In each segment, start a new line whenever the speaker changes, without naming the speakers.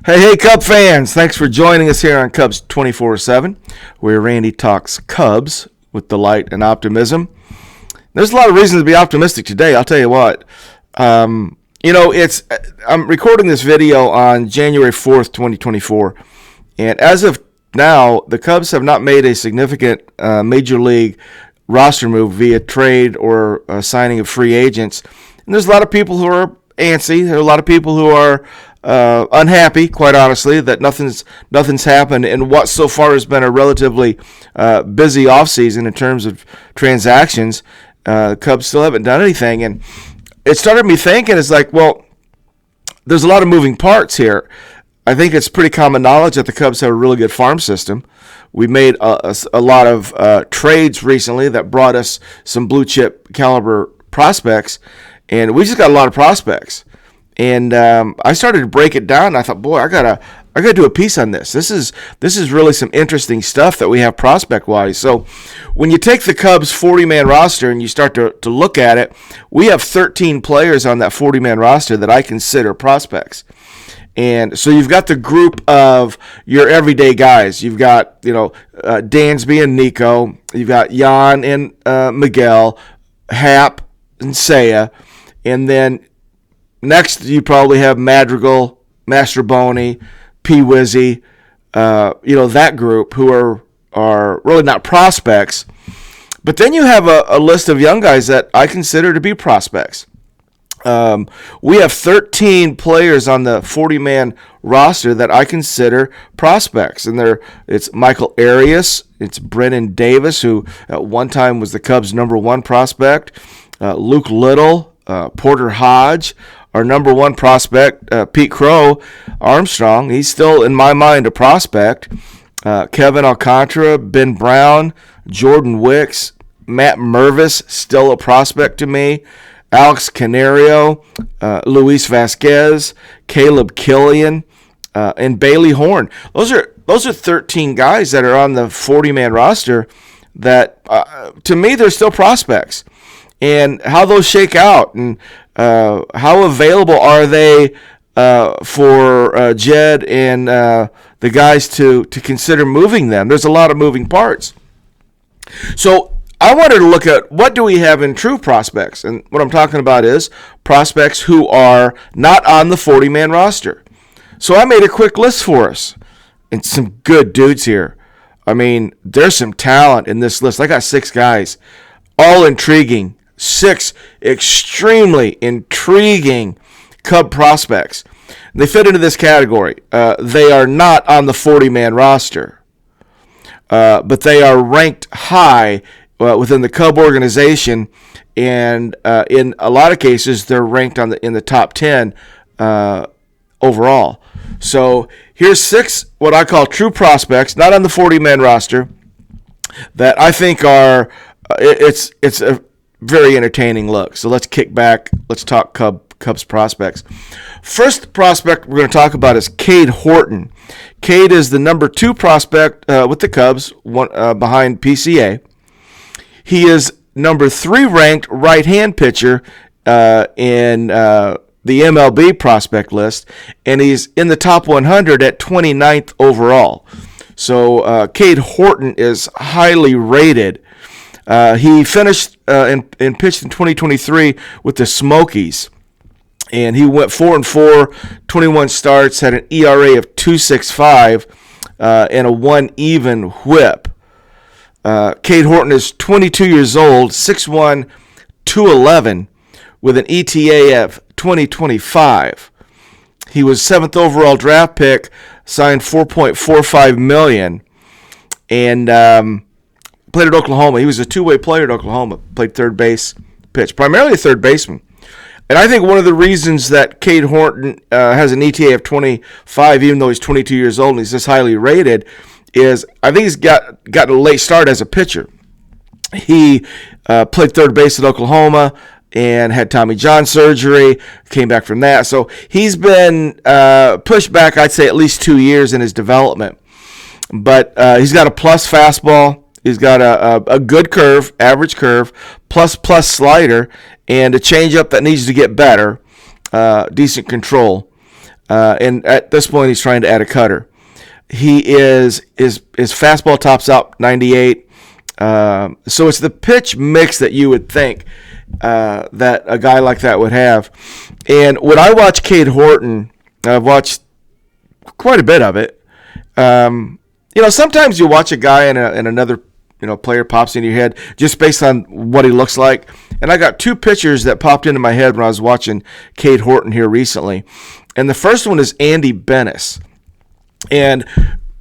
Hey, Cub fans! Thanks for joining us here on Cubs 24/7, where Randy talks Cubs with delight and optimism. There's a lot of reasons to be optimistic today. I'll tell you what. I'm recording this video on January 4th, 2024, and as of now, the Cubs have not made a significant major league roster move via trade or signing of free agents. And there's a lot of people who are antsy. There are a lot of people who are unhappy, quite honestly, that nothing's happened in what so far has been a relatively busy offseason in terms of transactions. The Cubs still haven't done anything, and it started me thinking, it's like, well, there's a lot of moving parts here. I think it's pretty common knowledge that the Cubs have a really good farm system. We made a lot of trades recently that brought us some blue chip caliber prospects, and we just got a lot of prospects. And I started to break it down. And I thought, boy, I gotta do a piece on this. This is really some interesting stuff that we have prospect wise. So when you take the Cubs 40-man roster and you start to look at it, we have 13 players on that 40-man roster that I consider prospects. And so you've got the group of your everyday guys. You've got Dansby and Nico. You've got Jan and Miguel, Hap and Seiya, and then next, you probably have Madrigal, Mastroboni, P. Wizzy, that group who are really not prospects. But then you have a list of young guys that I consider to be prospects. We have 13 players on the 40-man roster that I consider prospects. And it's Michael Arias, it's Brennan Davis, who at one time was the Cubs' number one prospect, Luke Little, Porter Hodge, our number one prospect, Pete Crow Armstrong. He's still, in my mind, a prospect. Kevin Alcantara, Ben Brown, Jordan Wicks, Matt Mervis, still a prospect to me. Alex Canario, Luis Vasquez, Caleb Killian, and Bailey Horn. Those are 13 guys that are on the 40-man roster that, to me, they're still prospects. And how those shake out and how available are they for Jed and the guys to consider moving them? There's a lot of moving parts. So I wanted to look at what do we have in true prospects. And what I'm talking about is prospects who are not on the 40-man roster. So I made a quick list for us. And some good dudes here. I mean, there's some talent in this list. I got 6 guys, all intriguing. 6 extremely intriguing Cub prospects. They fit into this category. They are not on the 40-man roster, but they are ranked high within the Cub organization, and in a lot of cases, they're ranked in the top 10 overall. So here's 6 what I call true prospects, not on the 40-man roster, that I think are it's a very entertaining look. So let's kick back. Let's talk Cubs prospects. First prospect we're going to talk about is Cade Horton. Cade is the number 2 prospect with the Cubs, behind PCA. He is number 3 ranked right-hand pitcher in the MLB prospect list, and he's in the top 100 at 29th overall. So Cade Horton is highly rated. He finished and pitched in 2023 with the Smokies, and he went 4-4, 21 starts, had an ERA of 2.65 and a 1 even whip. Cade Horton is 22 years old, 6'1", 211, with an ETA of 2025. He was 7th overall draft pick, signed $4.45 million, and played at Oklahoma. He was a two-way player at Oklahoma. Played third base, pitched primarily a third baseman. And I think one of the reasons that Cade Horton has an ETA of 25, even though he's 22 years old and he's this highly rated, is I think he's gotten a late start as a pitcher. He played third base at Oklahoma and had Tommy John surgery, came back from that. So he's been pushed back, I'd say, at least 2 years in his development. But he's got a plus fastball. He's got a good curve, average curve, plus slider, and a changeup that needs to get better, decent control. and at this point he's trying to add a cutter. His fastball tops out 98. So it's the pitch mix that you would think that a guy like that would have. And when I watch Cade Horton, I've watched quite a bit of it. Sometimes you watch a guy and another player pops into your head just based on what he looks like. And I got two pictures that popped into my head when I was watching Cade Horton here recently. And the first one is Andy Bennis. And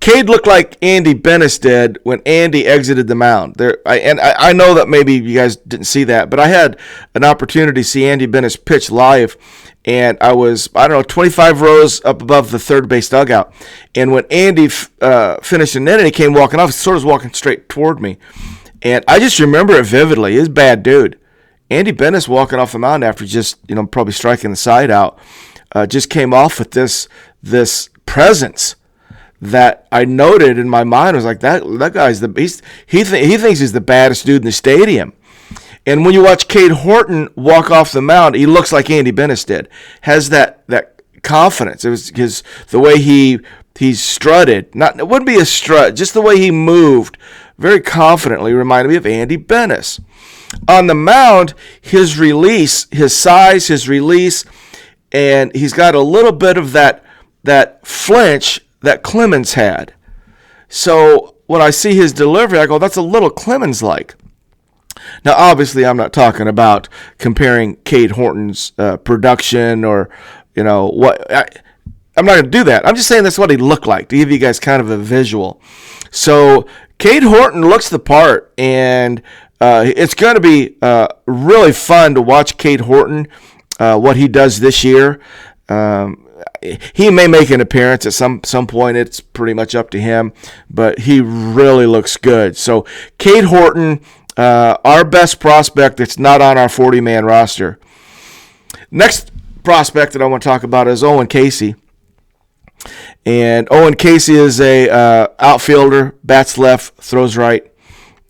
Cade looked like Andy Bennis did when Andy exited the mound. I know that maybe you guys didn't see that, but I had an opportunity to see Andy Bennis pitch live, and I was, 25 rows up above the third base dugout. And when Andy finished an inning, he came walking off, sort of walking straight toward me. And I just remember it vividly. He's a bad dude. Andy Bennis walking off the mound after just, probably striking the side out, just came off with this presence that I noted in my mind. I was like, that guy's he thinks he's the baddest dude in the stadium. And when you watch Cade Horton walk off the mound, he looks like Andy Bennis did. Has that confidence. It was the way he strutted. It wouldn't be a strut, just the way he moved very confidently reminded me of Andy Bennis. On the mound, his release, his size, his release, and he's got a little bit of that flinch that Clemens had. So when I see his delivery, I go, that's a little Clemens-like. Now, obviously, I'm not talking about comparing Cade Horton's production or, what. I'm not going to do that. I'm just saying that's what he looked like, to give you guys kind of a visual. So Cade Horton looks the part, and it's going to be really fun to watch Cade Horton, what he does this year. He may make an appearance at some point. It's pretty much up to him, but he really looks good. So Cade Horton, our best prospect that's not on our 40-man roster. Next prospect that I want to talk about is Owen Caissie. And Owen Caissie is a outfielder, bats left, throws right.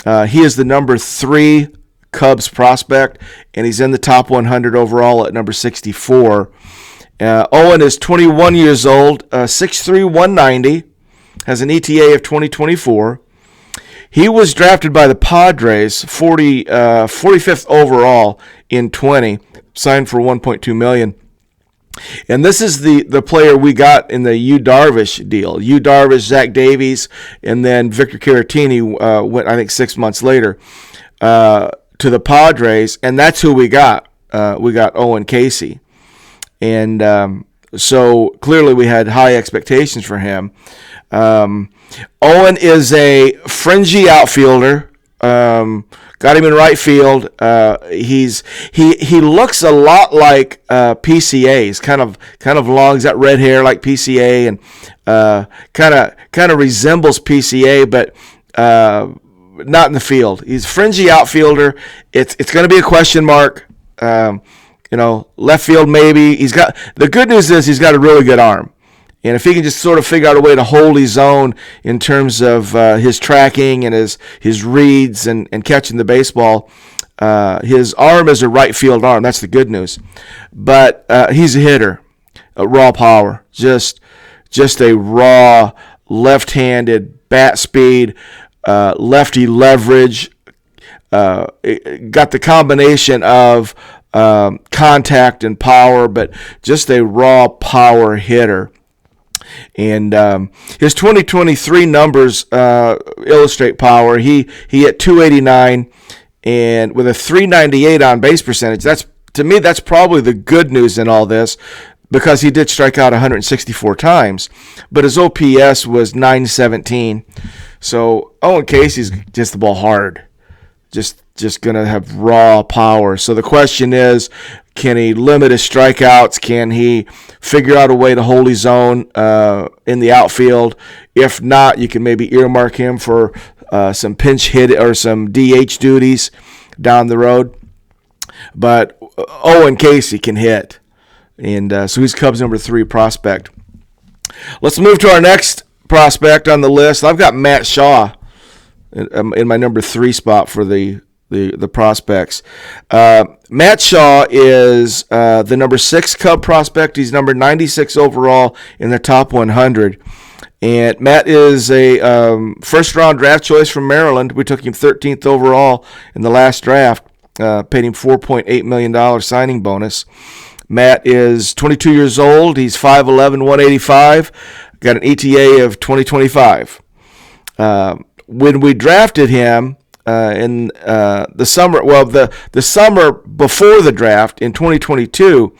He is the number 3 Cubs prospect, and he's in the top 100 overall at number 64. Owen is 21 years old, 6'3", 190, has an ETA of 2024. He was drafted by the Padres, 45th overall in 20, signed for $1.2 million. And this is the player we got in the Yu Darvish deal. Yu Darvish, Zach Davies, and then Victor Caratini went, I think, 6 months later to the Padres, and that's who we got. We got Owen Caissie. And so clearly we had high expectations for him. Owen is a fringy outfielder. Got him in right field. He looks a lot like PCA. He's kind of long. He's got red hair like PCA, and kind of resembles PCA, but not in the field. He's a fringy outfielder. It's going to be a question mark. Left field maybe. The good news is he's got a really good arm. And if he can just sort of figure out a way to hold his own in terms of his tracking and his reads and catching the baseball, his arm is a right field arm. That's the good news. But he's a hitter, a raw power, just a raw left-handed bat speed, lefty leverage. Got the combination of contact and power, but just a raw power hitter. And his 2023 numbers illustrate power. He hit 289 and with a 398 on base percentage. To me, that's probably the good news in all this, because he did strike out 164 times, but his OPS was 917. So Owen Caissie's just the ball hard. Just going to have raw power. So the question is, can he limit his strikeouts? Can he figure out a way to hold his own in the outfield? If not, you can maybe earmark him for some pinch hit or some DH duties down the road. But Owen Caissie can hit. And so he's Cubs number 3 prospect. Let's move to our next prospect on the list. I've got Matt Shaw in my number 3 spot for the the prospects. Matt Shaw is the number 6 Cub prospect. He's number 96 overall in the top 100. And Matt is a first-round draft choice from Maryland. We took him 13th overall in the last draft, paid him $4.8 million signing bonus. Matt is 22 years old. He's 5'11", 185, got an ETA of 2025. When we drafted him in the summer, the summer before the draft in 2022,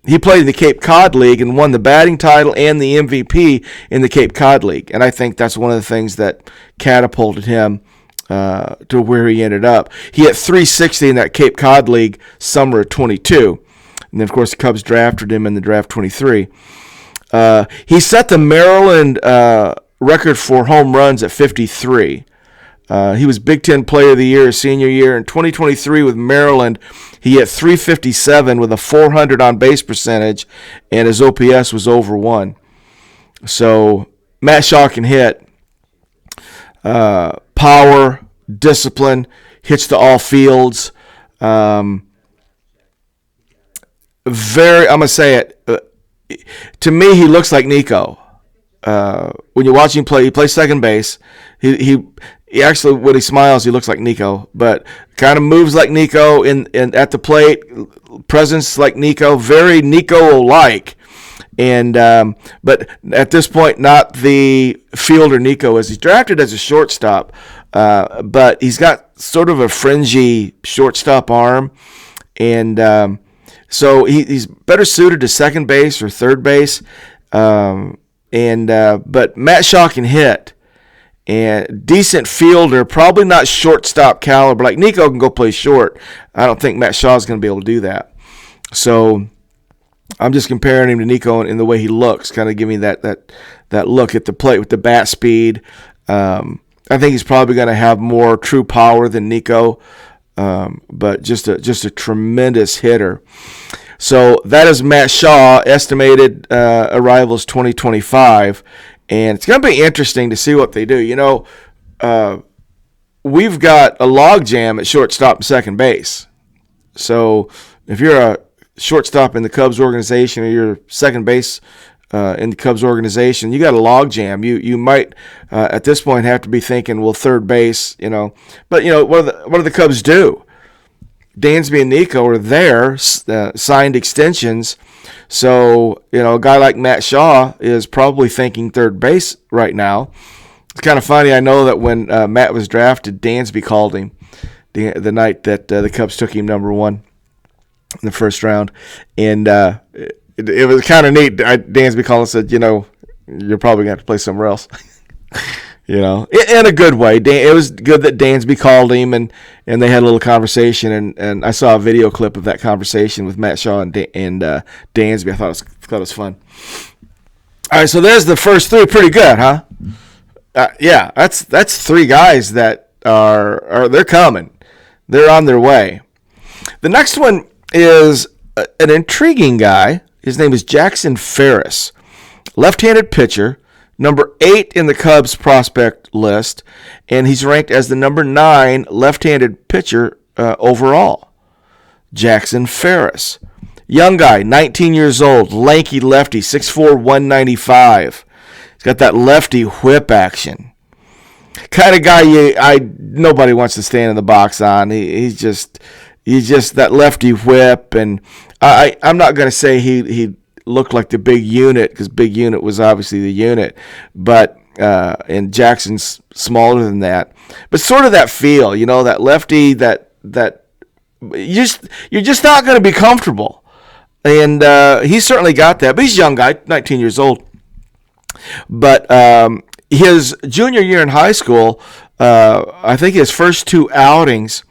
he played in the Cape Cod League and won the batting title and the MVP in the Cape Cod League. And I think that's one of the things that catapulted him to where he ended up. He hit 360 in that Cape Cod League summer of 22. And then, of course, the Cubs drafted him in the draft 23. He set the Maryland record for home runs at 53. He was Big Ten Player of the Year his senior year. In 2023 with Maryland, he hit 357 with a 400 on-base percentage, and his OPS was over 1. So Matt Shaw can hit. Power, discipline, hits to all fields. I'm going to say it. To me, he looks like Nico. When you watch him play, he plays second base. He actually, when he smiles, he looks like Nico, but kind of moves like Nico in at the plate, presence like Nico, very Nico-like. And but at this point, not the fielder Nico is. He's drafted as a shortstop, but he's got sort of a fringy shortstop arm, and so he's better suited to second base or third base. But Matt Shaw can hit. And decent fielder, probably not shortstop caliber. Like Nico can go play short. I don't think Matt Shaw is going to be able to do that. So I'm just comparing him to Nico in the way he looks, kind of giving that look at the plate with the bat speed. I think he's probably going to have more true power than Nico, but just a tremendous hitter. So that is Matt Shaw, estimated arrivals 2025. And it's going to be interesting to see what they do. You know, we've got a logjam at shortstop and second base. So if you're a shortstop in the Cubs organization or you're second base in the Cubs organization, you got a logjam. You might at this point have to be thinking, well, third base, you know. But, you know, what do the Cubs do? Dansby and Nico are there, signed extensions. So, you know, a guy like Matt Shaw is probably thinking third base right now. It's kind of funny. I know that when Matt was drafted, Dansby called him the night that the Cubs took him number 1 in the first round. And it was kind of neat. Dansby called and said, you know, you're probably going to have to play somewhere else. You know, in a good way. It was good that Dansby called him and they had a little conversation. And I saw a video clip of that conversation with Matt Shaw and Dansby. I thought it was fun. All right, so there's the first 3. Pretty good, huh? Yeah, that's 3 guys that are they're coming. They're on their way. The next one is an intriguing guy. His name is Jackson Ferris, left-handed pitcher. Number 8 in the Cubs prospect list, and he's ranked as the number 9 left-handed pitcher overall. Jackson Ferris. Young guy, 19 years old, lanky lefty, 6'4", 195. He's got that lefty whip action. Kind of guy nobody wants to stand in the box on. He's just that lefty whip, and I'm not going to say he looked like the big unit, because big unit was obviously the unit, but and Jackson's smaller than that, but sort of that feel, you know, that lefty that you're just not going to be comfortable, and he's certainly got that. But he's a young guy, 19 years old. But his junior year in high school, I think his first 2 outings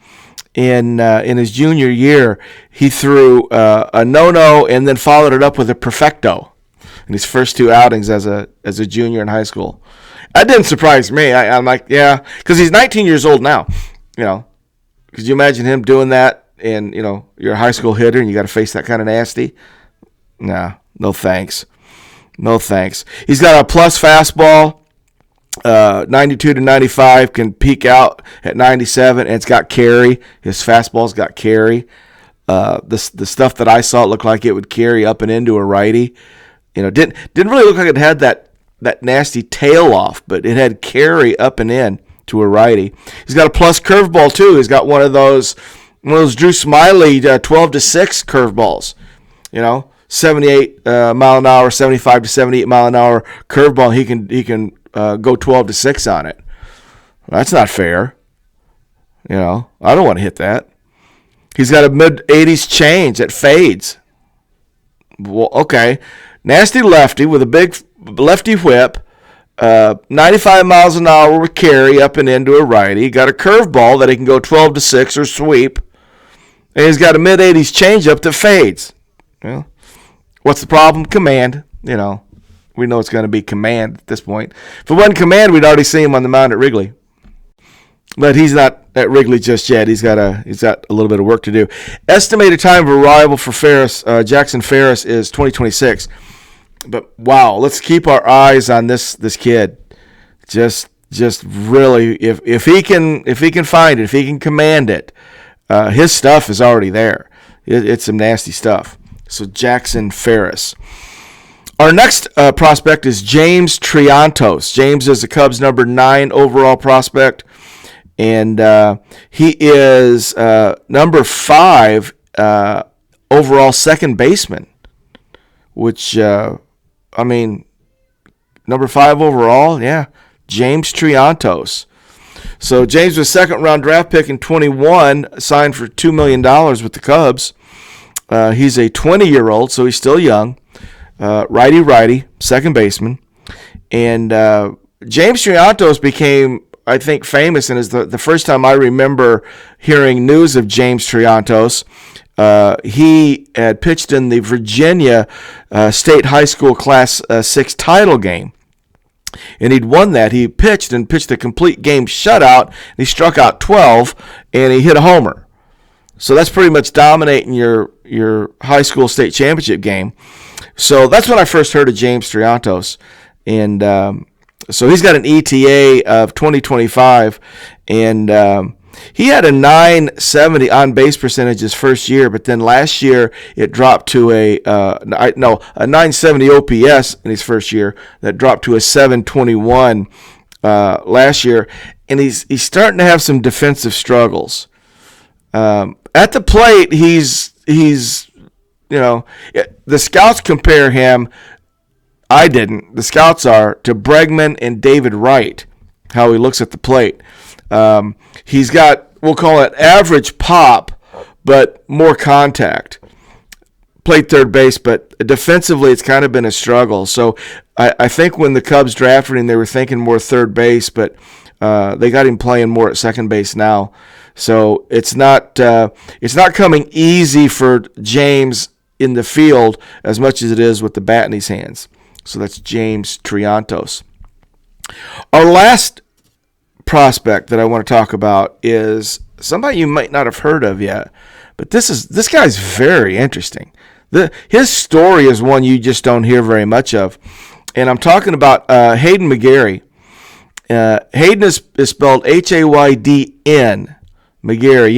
in his junior year, he threw a no-no and then followed it up with a perfecto in his first 2 outings as a junior in high school. That didn't surprise me. I'm like, yeah, because he's 19 years old now. You know, could you imagine him doing that? And, you know, you're a high school hitter and you got to face that kind of nasty? Nah, no thanks. No thanks. He's got a plus fastball. 92 to 95, can peak out at 97, and it's got carry. His fastball's got carry. The stuff that I saw, it looked like it would carry up and into a righty. Didn't really look like it had that nasty tail off, but it had carry up and in to a righty. He's got a plus curveball too. He's got one of those Drew Smiley 12 to 6 curveballs. 78 mile an hour, 75 to 78 mile an hour curveball. He can go 12 to 6 on it. That's not fair. I don't want to hit that. He's got a mid-80s change that fades. Well, okay. Nasty lefty with a big lefty whip. 95 miles an hour with carry up and into a righty. Got a curveball that he can go 12 to 6 or sweep. And he's got a mid-80s changeup that fades. What's the problem? Command. We know it's going to be command at this point. If it wasn't command, we'd already see him on the mound at Wrigley. But he's not at Wrigley just yet. He's got a little bit of work to do. Estimated time of arrival for Ferris, Jackson Ferris, is 2026. But wow, let's keep our eyes on this kid. Just really, if he can find it, if he can command it, his stuff is already there. It's some nasty stuff. So Jackson Ferris. Our next prospect is James Triantos. James is the Cubs' number 9 overall prospect, and he is number 5 overall second baseman, which, number 5 overall, yeah, James Triantos. So James was a second-round draft pick in 21, signed for $2 million with the Cubs. He's a 20-year-old, so he's still young. Righty, second baseman. And James Triantos became, I think, famous, and is the first time I remember hearing news of James Triantos. He had pitched in the Virginia State High School Class 6 title game. And he'd won that. He pitched a complete game shutout. And he struck out 12, and he hit a homer. So that's pretty much dominating your high school state championship game. So that's when I first heard of James Triantos. And so he's got an ETA of 2025. And he had a 970 on-base percentage his first year, but then last year it dropped to a 970 OPS in his first year. That dropped to a 721 last year. And he's starting to have some defensive struggles. At the plate, he's the scouts compare him. I didn't. The scouts are to Bregman and David Wright, how he looks at the plate. He's got, we'll call it average pop, but more contact. Played third base, but defensively it's kind of been a struggle. So I think when the Cubs drafted him, they were thinking more third base, but they got him playing more at second base now. So it's not coming easy for James in the field as much as it is with the bat in his hands. So that's James Triantos. Our last prospect that I want to talk about is somebody you might not have heard of yet, but this guy's very interesting. His story is one you just don't hear very much of, and I'm talking about Hayden McGeary. Hayden is spelled Haydn, McGeary,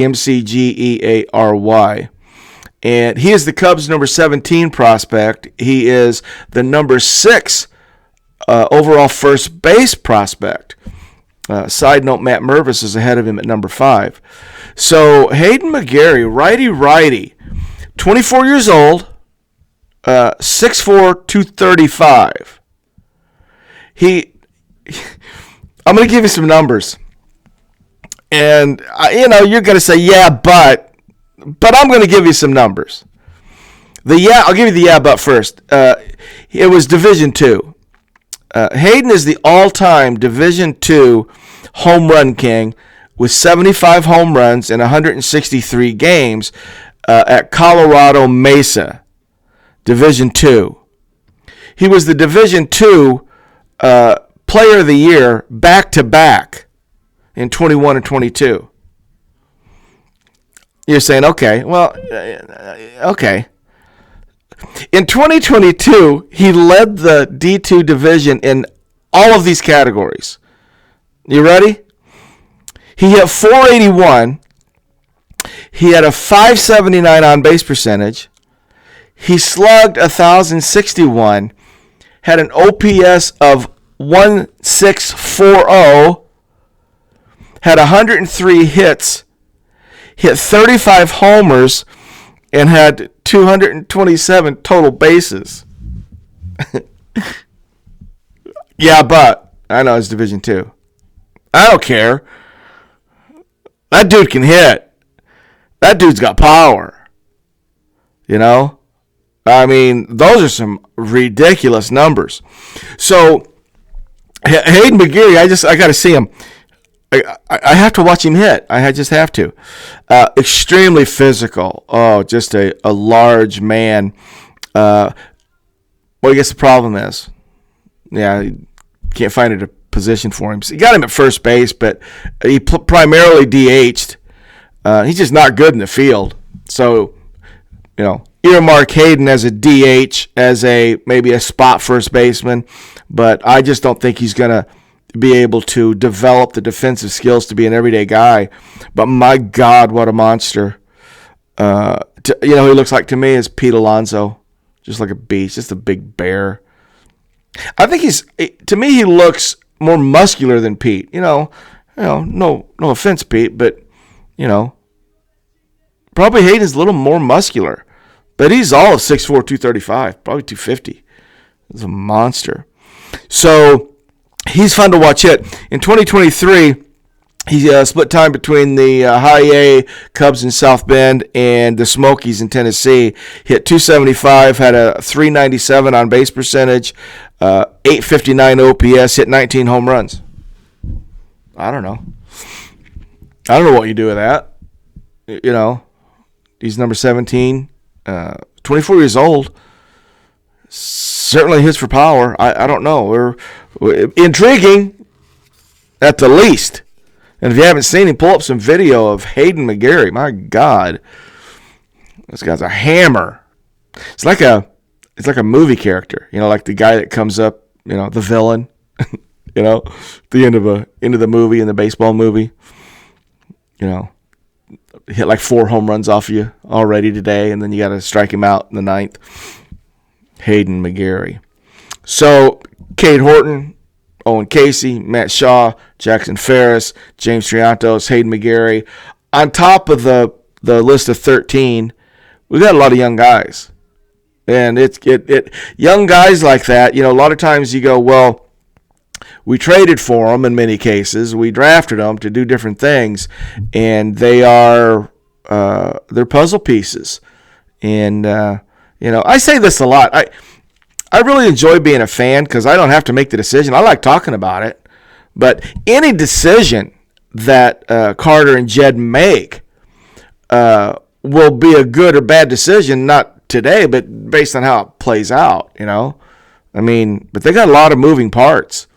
Mcgeary, and he is the Cubs' number 17 prospect. He is the number 6 overall first base prospect. Side note, Matt Mervis is ahead of him at number 5. So Hayden McGeary, righty, 24 years old, 6'4", 235. I'm going to give you some numbers. And, you're going to say, yeah, but I'm going to give you some numbers. I'll give you the yeah, but first. It was Division II. Hayden is the all-time Division II home run king with 75 home runs in 163 games at Colorado Mesa, Division II. He was the Division II Player of the Year back-to-back in 21 and 22. You're saying, okay. In 2022, he led the D2 division in all of these categories. You ready? He hit .481. He had a .579 on-base percentage. He slugged 1,061. Had an OPS of 1,640. Had 103 hits. Hit 35 homers. And had 227 total bases. Yeah, but I know it's Division II. I don't care. That dude can hit. That dude's got power. You know? I mean, those are some ridiculous numbers. So, Hayden McGeary, I got to see him. I have to watch him hit. I just have to. Extremely physical. Oh, just a large man. Well, I guess the problem is, you can't find a position for him. So you got him at first base, but he primarily DH'd. He's just not good in the field. So, earmark Hayden as a DH, as maybe a spot first baseman, but I just don't think he's going to be able to develop the defensive skills to be an everyday guy. But my God, what a monster. He looks like to me is Pete Alonso, just like a beast, just a big bear. I think to me, he looks more muscular than Pete. No offense, Pete, but, probably Hayden's a little more muscular. But he's all of 6'4", 235, probably 250. He's a monster. So he's fun to watch hit. In 2023, he split time between the High A Cubs in South Bend and the Smokies in Tennessee. Hit .275, had a .397 on base percentage, .859 OPS, hit 19 home runs. I don't know what you do with that. He's number 17, 24 years old. Certainly hits for power. I don't know. We're intriguing at the least. And if you haven't seen him, pull up some video of Hayden McGeary. My God, this guy's a hammer. It's like a movie character. Like the guy that comes up. The villain. The end of the movie, in the baseball movie. Hit like 4 home runs off you already today, and then you got to strike him out in the 9th. Hayden McGeary. So, Cade Horton, Owen Caissie, Matt Shaw, Jackson Ferris, James Triantos, Hayden McGeary. On top of the list of 13, we got a lot of young guys. And young guys like that, a lot of times you go, well, we traded for them in many cases. We drafted them to do different things, and they're puzzle pieces. And I say this a lot. I really enjoy being a fan because I don't have to make the decision. I like talking about it, but any decision that Carter and Jed make will be a good or bad decision, not today, but based on how it plays out. But they got a lot of moving parts.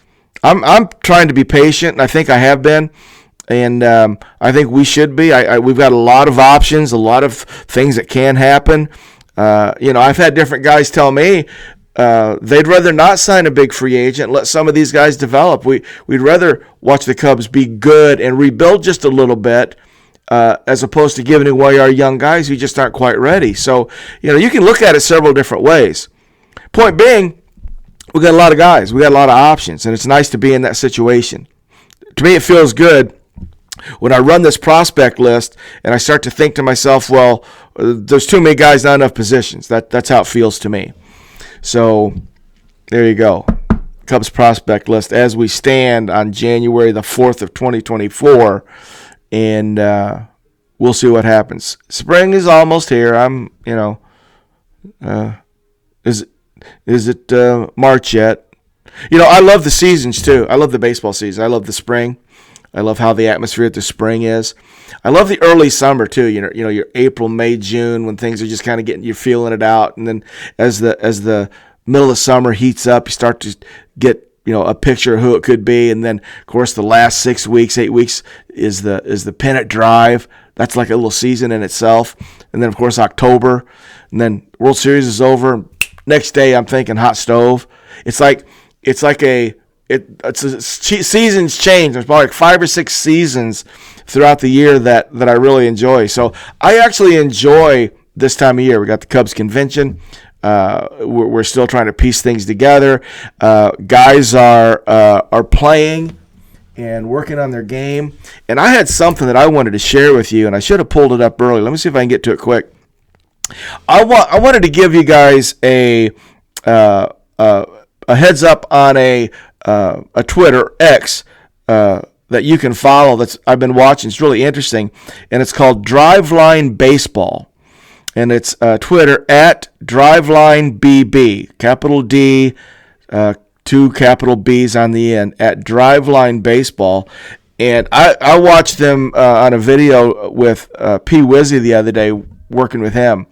I'm trying to be patient, and I think I have been, and I think we should be. We've got a lot of options, a lot of things that can happen. I've had different guys tell me they'd rather not sign a big free agent, let some of these guys develop. We'd rather watch the Cubs be good and rebuild just a little bit, as opposed to giving away our young guys who just aren't quite ready. So, you can look at it several different ways. Point being, we got a lot of guys. We got a lot of options, and it's nice to be in that situation. To me, it feels good when I run this prospect list and I start to think to myself, well, there's too many guys, not enough positions. That's how it feels to me. So there you go. Cubs prospect list as we stand on January the 4th of 2024, and we'll see what happens. Spring is almost here. Is it March yet? I love the seasons too. I love the baseball season. I love the spring. I love how the atmosphere at the spring is. I love the early summer too. Your April, May, June, when things are just kind of you're feeling it out, and then as the middle of summer heats up, you start to get a picture of who it could be, and then of course the last 6 weeks, 8 weeks is the pennant drive. That's like a little season in itself, and then of course October, and then World Series is over. Next day, I'm thinking hot stove. It's like a seasons change. There's probably like 5 or 6 seasons throughout the year that I really enjoy. So I actually enjoy this time of year. We got the Cubs convention. We're still trying to piece things together. Guys are playing and working on their game. And I had something that I wanted to share with you, and I should have pulled it up early. Let me see if I can get to it quick. I wanted to give you guys a heads up on a Twitter X that you can follow. That's I've been watching. It's really interesting, and it's called Driveline Baseball, and it's Twitter at DrivelineBB, capital D, 2 capital B's on the end, at Driveline Baseball. And I watched them on a video with P. Wizzy the other day, working with him.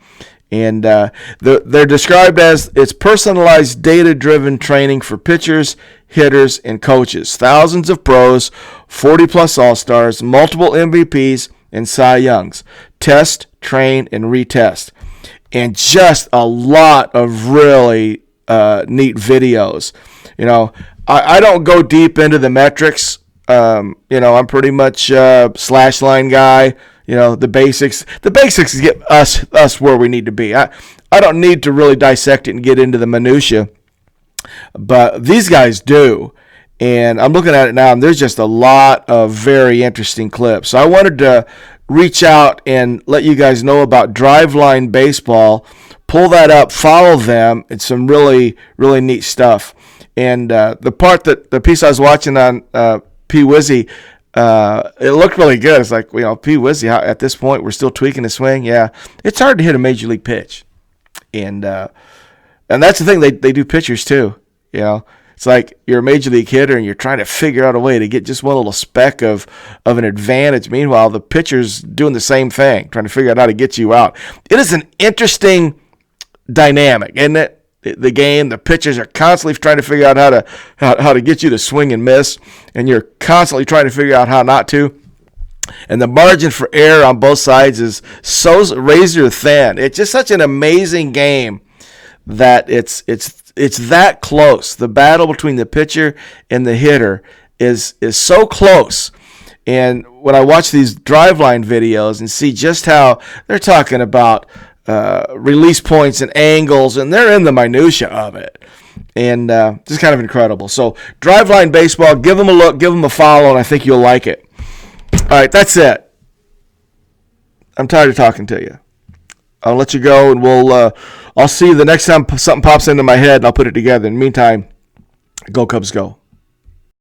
And they're described as it's personalized, data-driven training for pitchers, hitters, and coaches. Thousands of pros, 40-plus All-Stars, multiple MVPs, and Cy Youngs. Test, train, and retest. And just a lot of really neat videos. You know, I don't go deep into the metrics. You know, I'm pretty much slash line guy. You know, the basics get us where we need to be. I don't need to really dissect it and get into the minutia, but these guys do. And I'm looking at it now, and there's just a lot of very interesting clips. So I wanted to reach out and let you guys know about Driveline Baseball. Pull that up, follow them. It's some really, really neat stuff. And the piece I was watching on P. Wizzy, it looked really good. It's like, you know, P. Wizzy, at this point, we're still tweaking the swing. Yeah, it's hard to hit a major league pitch. And that's the thing. They do pitchers too. You know, it's like you're a major league hitter and you're trying to figure out a way to get just one little speck of an advantage. Meanwhile, the pitcher's doing the same thing, trying to figure out how to get you out. It is an interesting dynamic, isn't it? The game, the pitchers are constantly trying to figure out how to get you to swing and miss, and you're constantly trying to figure out how not to. And the margin for error on both sides is so razor thin. It's just such an amazing game that it's that close. The battle between the pitcher and the hitter is so close. And when I watch these Driveline videos and see just how they're talking about release points and angles, and they're in the minutia of it, and just kind of incredible. So Driveline Baseball, give them a look, give them a follow, and I think you'll like it. All right, that's it. I'm tired of talking to you. I'll let you go, and I'll see you the next time something pops into my head, and I'll put it together. In the meantime, go Cubs go.